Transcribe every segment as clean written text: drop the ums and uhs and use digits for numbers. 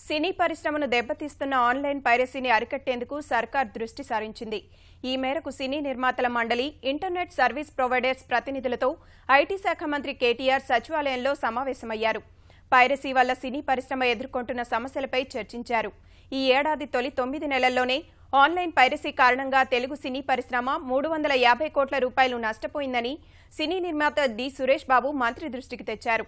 సినీ పరిశ్రమను దెబ్బతీస్తున్న ఆన్లైన్ పైరసీని అరికట్టేందుకు సర్కార్ దృష్టి సారించింది. ఈ మేరకు సినీ నిర్మాతల మండలి, ఇంటర్నెట్ సర్వీస్ ప్రొవైడర్స్ ప్రతినిధులతో ఐటీ శాఖ మంత్రి కేటీఆర్ సచివాలయంలో సమావేశమయ్యారు. పైరసీ వల్ల సినీ పరిశ్రమ ఎదుర్కొంటున్న సమస్యలపై చర్చించారు. ఈ ఏడాది తొలి 9 నెలల్లోనే ఆన్లైన్ పైరసీ కారణంగా తెలుగు సినీ పరిశ్రమ 350 కోట్ల రూపాయలు నష్టపోయిందని సినీ నిర్మాత డి సురేష్ బాబు మంత్రి దృష్టికి తెచ్చారు.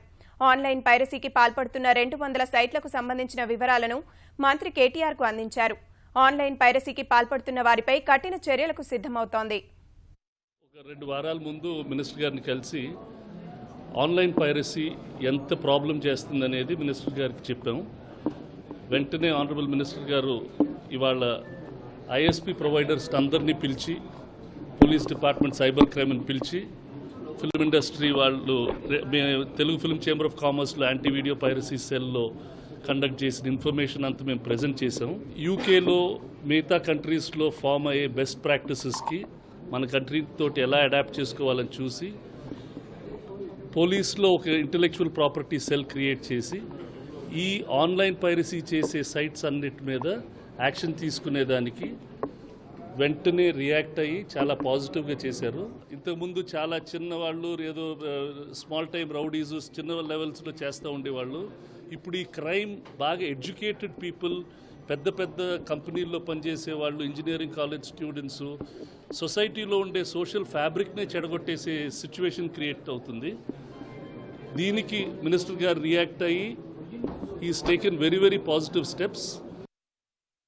ఆన్లైన్ పైరసీకి పాల్పడుతున్న 200 సైట్లకు సంబంధించిన వివరాలను మంత్రి కేటీఆర్కు అందించారు. ఆన్లైన్ పైరసీకి పాల్పడుతున్న వారిపై కఠిన చర్యలకు సిద్ధమవుతోంది. ఒక 2 వారాల ముందు మినిస్టర్ గారిని కలిసి ఆన్లైన్ పైరసీ ఎంత ప్రాబ్లం చేస్తుందనేది మినిస్టర్ గారికి చెప్పాము. వెంటనే ఆనరబుల్ మినిస్టర్ గారు ఇవాళ ఐఎస్పీ ప్రొవైడర్స్ అందరినీ పిలిచి, పోలీస్ డిపార్ట్మెంట్, సైబర్ క్రైమ్ని పిలిచి, ఫిల్మ్ ఇండస్ట్రీ వాళ్ళు, తెలుగు ఫిల్మ్ చేంబర్ ఆఫ్ కామర్స్లో యాంటీ వీడియో పైరసీ సెల్లో కండక్ట్ చేసిన ఇన్ఫర్మేషన్ అంతా మేము ప్రజెంట్ చేసాం. యూకేలో, మిగతా కంట్రీస్లో ఫామ్ అయ్యే బెస్ట్ ప్రాక్టీసెస్కి మన కంట్రీ తోటి ఎలా అడాప్ట్ చేసుకోవాలని చూసి పోలీస్లో ఒక ఇంటెలెక్చువల్ ప్రాపర్టీ సెల్ క్రియేట్ చేసి ఈ ఆన్లైన్ పైరసీ చేసే సైట్స్ అన్నిటి మీద యాక్షన్ తీసుకునేదానికి వెంటనే రియాక్ట్ అయ్యి చాలా పాజిటివ్గా చేశారు. ఇంతకుముందు చాలా చిన్న వాళ్ళు, ఏదో స్మాల్ టైం రౌడీస్ చిన్న లెవెల్స్లో చేస్తూ ఉండేవాళ్ళు. ఇప్పుడు ఈ క్రైమ్ బాగా ఎడ్యుకేటెడ్ పీపుల్, పెద్ద పెద్ద కంపెనీల్లో పనిచేసే వాళ్ళు, ఇంజనీరింగ్ కాలేజ్ స్టూడెంట్స్, సొసైటీలో ఉండే సోషల్ ఫ్యాబ్రిక్నే చెడగొట్టేసే సిచ్యువేషన్ క్రియేట్ అవుతుంది. దీనికి మినిస్టర్ గారు రియాక్ట్ అయ్యి is taken very very positive steps.